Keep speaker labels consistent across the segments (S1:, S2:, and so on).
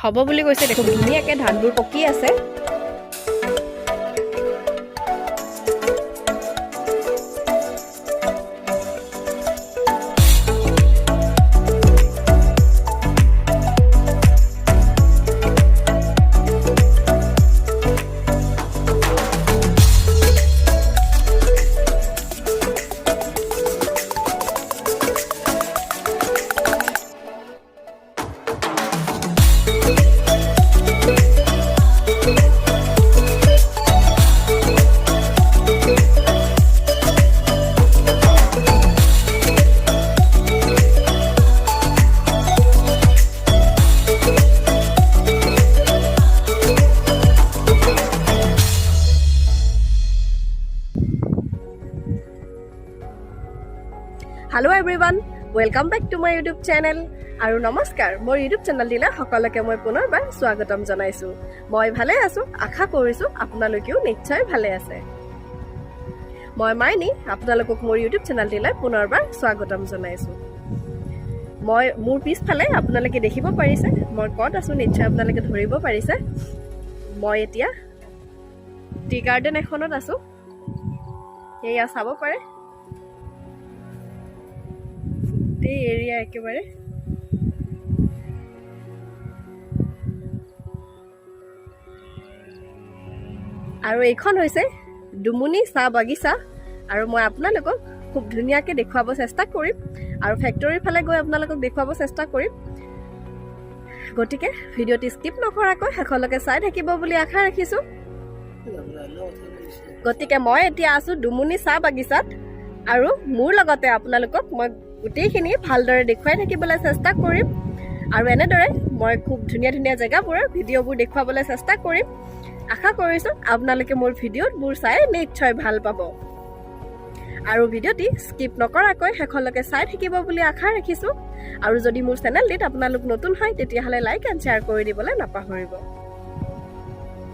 S1: হ'ব বুলি কৈছে। দেখোন ধুনীয়াকৈ ধানবোৰ পকি আছে। Hello everyone, welcome back to my YouTube channel. আৰু নমস্কাৰ, মোৰ YouTube চেনেল দিলে সকলোকে মই পুনৰবাৰ স্বাগতম জনাইছো। মই ভালে আছো, আশা কৰিছো আপোনালোকেও নিশ্চয় ভালে আছে। মই মাইনি আপোনালোকক মোৰ YouTube চেনেল দিলে পুনৰবাৰ স্বাগতম জনাইছো। মই মোৰ পিছফালে আপোনালোকে দেখিব পাৰিছে, মই ক'ত আছো নিশ্চয় আপোনালোকে ধৰিব পাৰিছে। মই এতিয়া টি গাৰ্ডেন এখনত আছো। এয়া চাব পাৰে। এই এৰিয়া একেবাৰে আৰু এইখন হৈছে ডুমুনি চাহ বাগিচা। আৰু মই আপোনালোকক খুব ধুনীয়াকৈ দেখুৱাব চেষ্টা কৰিম আৰু ফেক্টৰীৰ ফালে গৈ আপোনালোকক দেখুৱাব চেষ্টা কৰিম। গতিকে ভিডিঅ'টি স্কিপ নকৰাকৈ শেষলৈকে চাই থাকিব বুলি আশা ৰাখিছোঁ। গতিকে মই এতিয়া আছোঁ ডুমুনি চাহ বাগিচাত আৰু মোৰ লগতে আপোনালোকক মই গোটেইখিনি ভালদৰে দেখুৱাই থাকিবলৈ চেষ্টা কৰিম। আৰু এনেদৰে মই খুব ধুনীয়া ধুনীয়া জেগাবোৰৰ ভিডিঅ'বোৰ দেখুৱাবলৈ চেষ্টা কৰিম। আশা কৰিছোঁ আপোনালোকে মোৰ ভিডিঅ'বোৰ চাই নিশ্চয় ভাল পাব আৰু ভিডিঅ'টি স্কিপ নকৰাকৈ শেষলৈকে চাই থাকিব বুলি আশা ৰাখিছোঁ। আৰু যদি মোৰ চেনেলটিত আপোনালোক নতুন হয় তেতিয়াহ'লে লাইক এণ্ড শ্বেয়াৰ কৰি দিবলৈ নাপাহৰিব।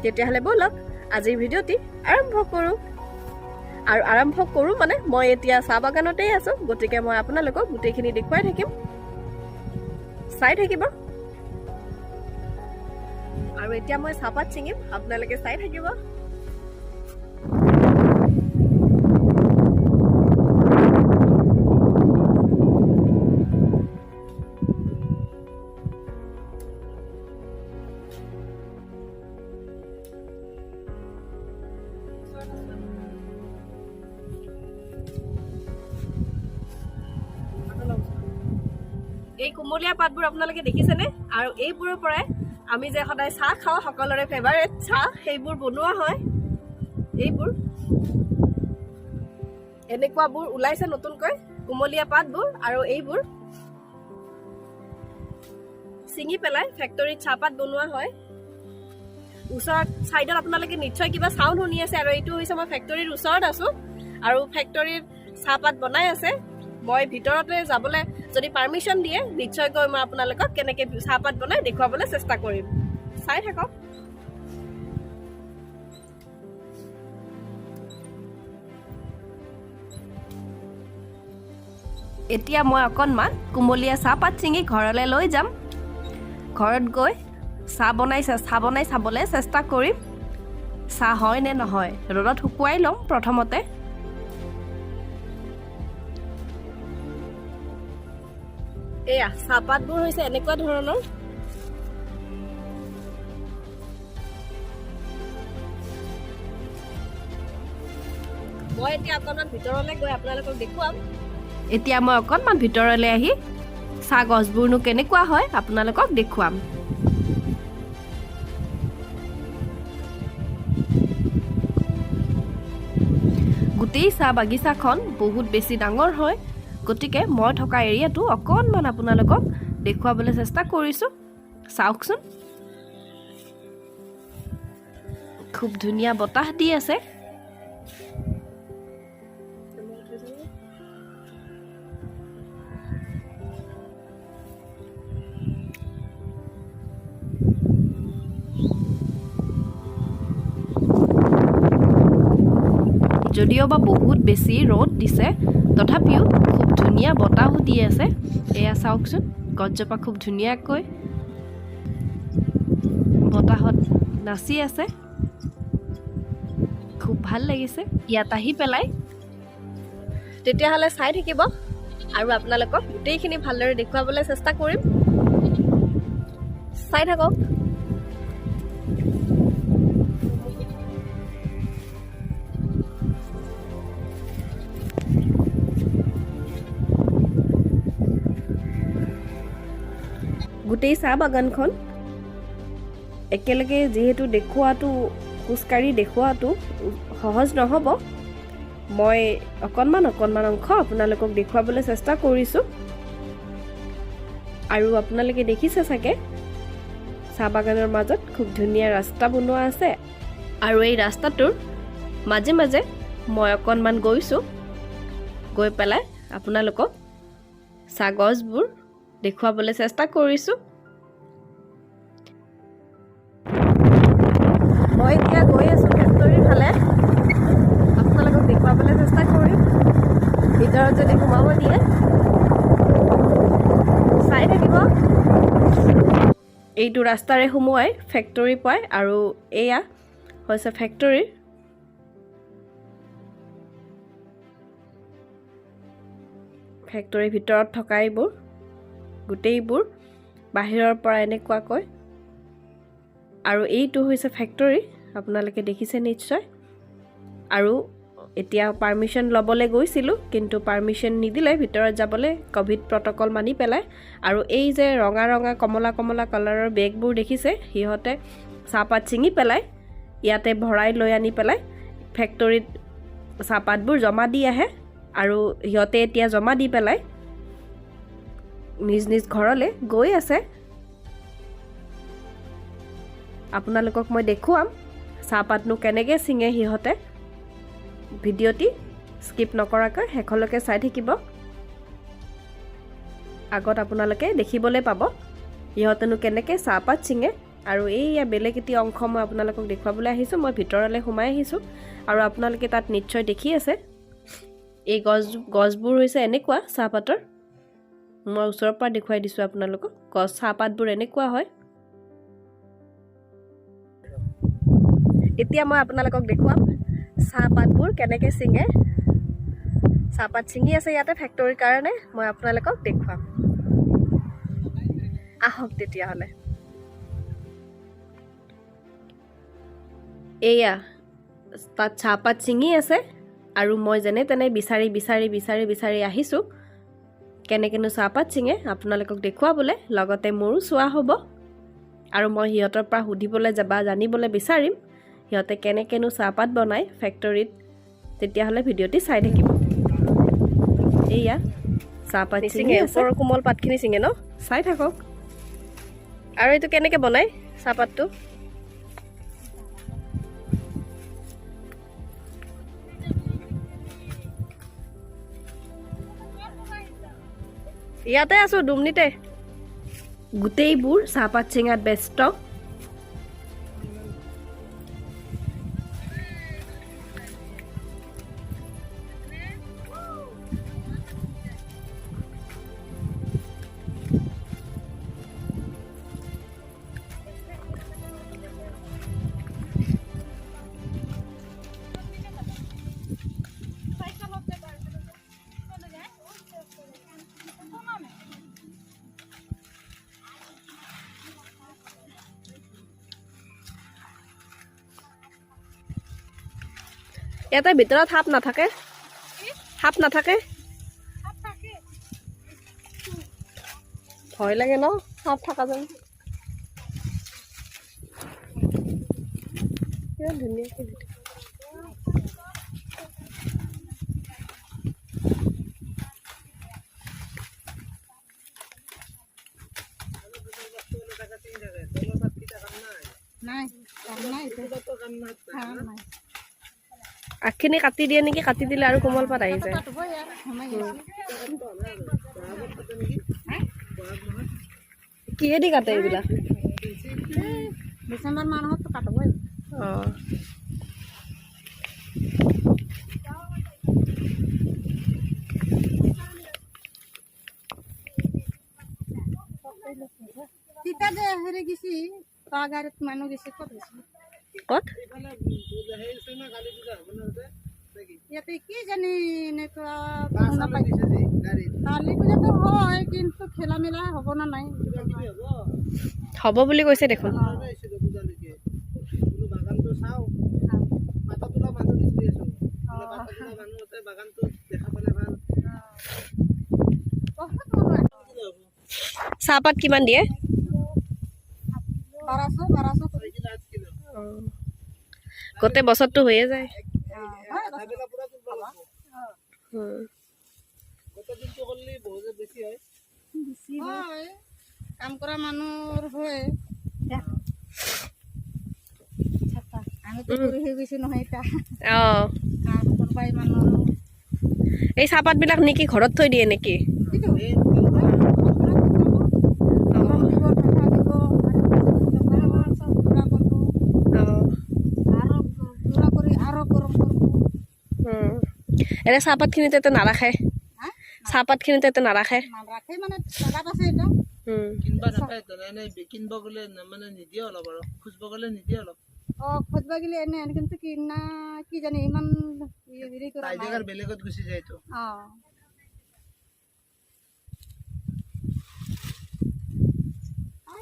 S1: তেতিয়াহ'লে ব'লক আজিৰ ভিডিঅ'টি আৰম্ভ কৰোঁ। আৰু আৰম্ভ কৰোঁ মানে মই এতিয়া চাহ বাগানতেই আছোঁ। গতিকে মই আপোনালোকক গোটেইখিনি দেখুৱাই থাকিম, চাই থাকিব। আৰু এতিয়া মই চাহপাত ছিঙিম, আপোনালোকে চাই থাকিব। এই কুমলীয়া পাতবোৰ আপোনালোকে দেখিছেনে? আৰু এইবোৰৰ পৰাই আমি যে সদায় চাহ খাওঁ, সকলোৰে ফেভাৰেট চাহ, সেইবোৰ বনোৱা হয়। এইবোৰ এনেকুৱাবোৰ ওলাইছে নতুনকৈ কুমলীয়া পাতবোৰ। আৰু এইবোৰ ছিঙি পেলাই ফেক্টৰীত চাহপাত বনোৱা হয়। ওচৰত ছাইডত আপোনালোকে নিশ্চয় কিবা চাউণ্ড শুনি আছে। আৰু এইটো হৈছে মই ফেক্টৰীৰ ওচৰত আছোঁ আৰু ফেক্টৰীত চাহপাত বনাই আছে। মই ভিতৰতে যাবলৈ যদি পাৰ্মিশ্যন দিয়ে নিশ্চয়কৈ মই আপোনালোকক কেনেকৈ চাহপাত বনাই দেখুৱাবলৈ চেষ্টা কৰিম। চাই থাকক। এতিয়া মই অকণমান কুমলীয়া চাহপাত ছিঙি ঘৰলৈ লৈ যাম। ঘৰত গৈ চাহ বনাই চাবলৈ চেষ্টা কৰিম। চাহ হয় নে নহয় ৰ'দত শুকুৱাই ল'ম প্ৰথমতে। এয়া চাহপাতবোৰ হৈছে এনেকুৱা ধৰণৰ। মই এতিয়া অকণমান ভিতৰলৈ গৈ আপোনালোকক দেখুৱাম। এতিয়া মই অকণমান ভিতৰলৈ আহি চাহ গছবোৰনো কেনেকুৱা হয় আপোনালোকক দেখুৱাম। গোটেই চাহ বাগিচাখন বহুত বেছি ডাঙৰ হয়। গতিকে মই থকা এৰিয়াটো অকণমান আপোনালোকক দেখুৱাবলৈ চেষ্টা কৰিছোঁ। চাওকচোন, খুব ধুনীয়া বতাহ দি আছে। যদিও বা বহুত বেছি ৰ'দ দিছে তথাপিও খুব ধুনীয়া বতাহো দি আছে এয়া চাওকচোন গছজোপা খুব ধুনীয়াকৈ বতাহত নাচি আছে খুব ভাল লাগিছে ইয়াত আহি পেলাই তেতিয়াহ'লে চাই থাকিব আৰু আপোনালোকক গোটেইখিনি ভালদৰে দেখুৱাবলৈ চেষ্টা কৰিম চাই থাকক গোটেই চাহ বাগানখন একেলগে যেহেতু দেখুৱাটো খোজকাঢ়ি দেখুৱাটো সহজ নহ'ব মই অকণমান অংশ আপোনালোকক দেখুৱাবলৈ চেষ্টা কৰিছোঁ আৰু আপোনালোকে দেখিছে চাগে চাহ বাগানৰ মাজত খুব ধুনীয়া ৰাস্তা বনোৱা আছে আৰু এই ৰাস্তাটোৰ মাজে মাজে মই অকণমান গৈছোঁ গৈ পেলাই আপোনালোকক চাহ গছবোৰ দেখুৱাবলৈ চেষ্টা কৰিছোঁ মই এতিয়া গৈ আছোঁ ফেক্টৰীৰ ফালে আপোনালোকক দেখুৱাবলৈ চেষ্টা কৰিম ভিতৰত যদি সোমাব দিয়ে চাই থাকিব এইটো ৰাস্তাৰে সোমোৱাই ফেক্টৰী পায় আৰু এয়া হৈছে ফেক্টৰীৰ ভিতৰত থকা এইবোৰ গোটেইবোৰ বাহিৰৰ পৰা এনেকুৱাকৈ আৰু এইটো হৈছে ফেক্টৰী আপোনালোকে দেখিছে নিশ্চয় আৰু এতিয়া পাৰ্মিশ্যন ল'বলৈ গৈছিলোঁ কিন্তু পাৰ্মিশ্যন নিদিলে ভিতৰত যাবলৈ ক'ভিড প্ৰট'কল মানি পেলাই আৰু এই যে ৰঙা ৰঙা কমলা কালাৰৰ বেগবোৰ দেখিছে সিহঁতে চাহপাত ছিঙি পেলাই ইয়াতে ভৰাই লৈ আনি পেলাই ফেক্টৰীত চাহপাতবোৰ জমা দি আহে আৰু সিহঁতে এতিয়া জমা দি পেলাই নিজ ঘৰলৈ গৈ আছে আপোনালোকক মই দেখুৱাম চাহপাতনো কেনেকৈ ছিঙে সিহঁতে ভিডিঅ'টি স্কিপ নকৰাকৈ শেষলৈকে চাই থাকিব আগত আপোনালোকে দেখিবলৈ পাব সিহঁতেনো কেনেকৈ চাহপাত ছিঙে আৰু এইয়া বেলেগ এটি অংশ মই আপোনালোকক দেখুৱাবলৈ আহিছোঁ মই ভিতৰলৈ সোমাই আহিছোঁ আৰু আপোনালোকে তাত নিশ্চয় দেখি আছে এই গছবোৰ হৈছে এনেকুৱা চাহপাতৰ মই ওচৰৰ পৰা দেখুৱাই দিছোঁ আপোনালোকক চাহপাতবোৰ এনেকুৱা হয় এতিয়া মই আপোনালোকক দেখুৱাম চাহপাতবোৰ কেনেকৈ ছিঙে চাহপাত ছিঙি আছে ইয়াতে ফেক্টৰীৰ কাৰণে মই আপোনালোকক দেখুৱাম আহক তেতিয়াহ'লে এয়া তাত চাহপাত ছিঙি আছে আৰু মই যেনে তেনে বিচাৰি আহিছোঁ কেনেকৈনো চাহপাত ছিঙে আপোনালোকক দেখুৱাবলৈ লগতে মোৰো চোৱা হ'ব আৰু মই সিহঁতৰ পৰা সুধিবলৈ জানিবলৈ বিচাৰিম সিহঁতে কেনেকৈনো চাহপাত বনায় ফেক্টৰীত তেতিয়াহ'লে ভিডিঅ'টি চাই থাকিব এয়া চাহপাত ছিঙে ওপৰৰ কোমল পাতখিনি ছিঙে ন চাই থাকক আৰু এইটো কেনেকৈ বনায় চাহপাতটো ইয়াতে আছোঁ দুমনিতে গোটেইবোৰ চাহপাত ছিঙাত ব্যস্ত ইয়াতে ভিতৰত সাপ নাথাকে ভয় লাগে ন সাপ থকা যেন ধুনীয়াকৈ আগখিনি কাটি দিয়ে নেকি কাটি দিলে আৰু কোমল পাত আহি যায় কিহেদি কাটে এইবিলাক ডিচেম্বৰ মাহত কাটবই
S2: হেৰি গেছি গাড়ীত মানুহ গেছি ক'ত গেছি
S1: ক'ত
S2: ইয়াতে কি জানি এনেকুৱা কালি পূজাটো হয় কিন্তু খেলা মেলা হ'ব না নাই
S1: হ'ব বুলি কৈছে দেখোন চাহপাত কিমান দিয়ে
S2: 1200
S1: গোটেই বছৰটো হৈয়ে যায়
S2: হয় কাম কৰা মানুহৰ হয় আমিতো কৰি হৈ গৈছো নহয় এতিয়া
S1: অঁ
S2: কোনোবাই মানুহ
S1: এই চাহপাতবিলাক নেকি ঘৰত থৈ দিয়ে নেকি এনে চাহপাতখিনি তাতে নাৰাখে চাহপাতখিনি তাতে নাৰাখে
S2: নাৰাখে মানে জাগাত আছে এটা
S3: কিনবা নাপায় তো এনে কিনব গলে মানে নিদিয়ে অলপ আৰু খুজব গলে নিদিয়ে অলপ
S2: খুজবা গেলে এনে কিন্তু কিনা কি জানি ইমান হেৰি কৰা
S3: তাই জাগাৰ বেলেগত গুচি যায় তো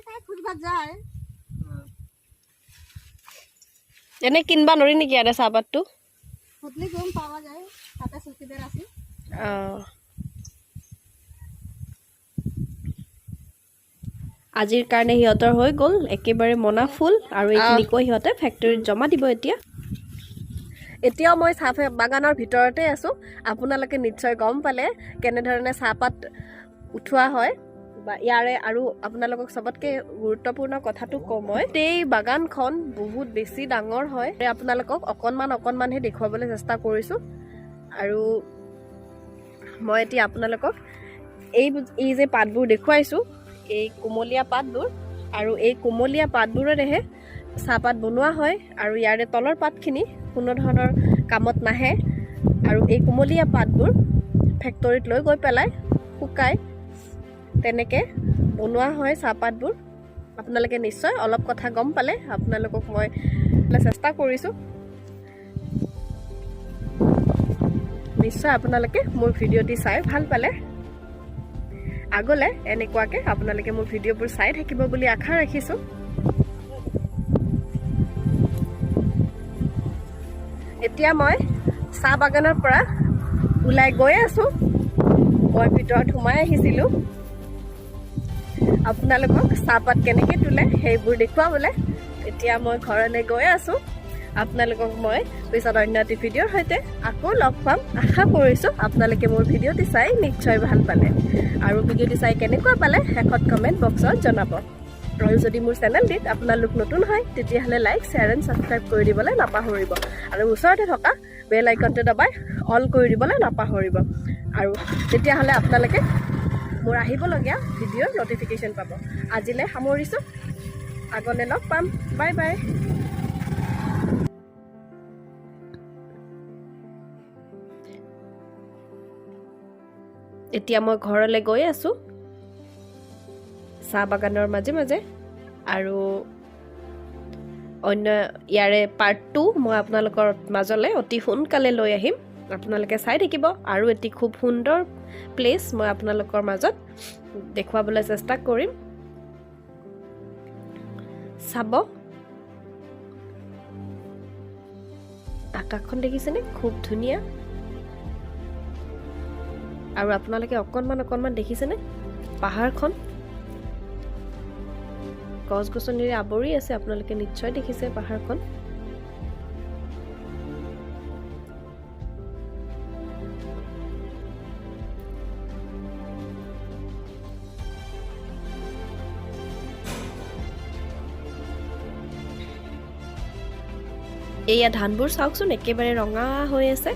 S2: তাই খুজবা যায়
S1: এনে কিনবা নৰি নেকি ইয়াতে চাহপাতটো
S2: খুদলি গম পাৱা যায় তাতে চকীদাৰ আছে
S1: আজিৰ কাৰণে সিহঁতৰ হৈ গ'ল একেবাৰে মনা ফুল আৰু এইখিনিকো সিহঁতে ফেক্টৰীত জমা দিব এতিয়াও মই চাহ বাগানৰ ভিতৰতে আছোঁ আপোনালোকে নিশ্চয় গম পালে কেনেধৰণে চাহপাত উঠোৱা হয় বা ইয়াৰে আৰু আপোনালোকক চবতকৈ গুৰুত্বপূৰ্ণ কথাটো কওঁ মই এই বাগানখন বহুত বেছি ডাঙৰ হয় আপোনালোকক অকণমানহে দেখুৱাবলৈ চেষ্টা কৰিছোঁ আৰু মই এতিয়া আপোনালোকক এই যে পাতবোৰ দেখুৱাইছোঁ এই কুমলীয়া পাতবোৰ আৰু এই কুমলীয়া পাতবোৰেৰেহে চাহপাত বনোৱা হয় আৰু ইয়াৰে তলৰ পাতখিনি কোনো ধৰণৰ কামত নাহে আৰু এই কুমলীয়া পাতবোৰ ফেক্টৰীত লৈ গৈ পেলাই শুকাই তেনেকৈ বনোৱা হয় চাহপাতবোৰ আপোনালোকে নিশ্চয় অলপ কথা গম পালে আপোনালোকক মই চেষ্টা কৰিছোঁ নিশ্চয় আপোনালোকে মোৰ ভিডিঅ'টি চাই ভাল পালে আগলৈ এনেকুৱাকৈ আপোনালোকে মোৰ ভিডিঅ'বোৰ চাই থাকিব বুলি আশা ৰাখিছোঁ এতিয়া মই চাহ বাগানৰ পৰা ওলাই গৈ আছোঁ মই ভিতৰত সোমাই আহিছিলোঁ আপোনালোকক চাহপাত কেনেকৈ তোলে সেইবোৰ দেখুৱাবলৈ এতিয়া মই ঘৰলৈ গৈ আছোঁ আপোনালোকক মই পিছত অন্য এটি ভিডিঅ'ৰ সৈতে আকৌ লগ পাম আশা কৰিছোঁ আপোনালোকে মোৰ ভিডিঅ'টি চাই নিশ্চয় ভাল পালে আৰু ভিডিঅ'টি চাই কেনেকুৱা পালে শেষত কমেণ্ট বক্সত জনাব আৰু যদি মোৰ চেনেলটিত আপোনালোক নতুন হয় তেতিয়াহ'লে লাইক শ্বেয়াৰ এণ্ড ছাবস্ক্ৰাইব কৰি দিবলৈ নাপাহৰিব আৰু ওচৰতে থকা বেল আইকনটো দবাই অল কৰি দিবলৈ নাপাহৰিব আৰু তেতিয়াহ'লে আপোনালোকে মোৰ আহিবলগীয়া ভিডিঅ'ৰ নটিফিকেশ্যন পাব আজিলৈ সামৰিছোঁ আগলৈ লগ পাম বাই বাই এতিয়া মই ঘৰলৈ গৈ আছোঁ চাহ বাগানৰ মাজে মাজে আৰু অন্য ইয়াৰে পাৰ্ট 2 মই আপোনালোকৰ মাজলৈ অতি সোনকালে লৈ আহিম আপোনালোকে চাই থাকিব আৰু এটি খুব সুন্দৰ প্লেচ মই আপোনালোকৰ মাজত দেখুৱাবলৈ চেষ্টা কৰিম চাব আকাশখন দেখিছেনে খুব ধুনীয়া আৰু আপোনালোকে অকণমান দেখিছেনে পাহাৰখন গছ গছনিৰে আৱৰি আছে আপোনালোকে নিশ্চয় দেখিছে পাহাৰখন এয়া ধানবোৰ চাওকচোন একেবাৰে ৰঙা হৈ আছে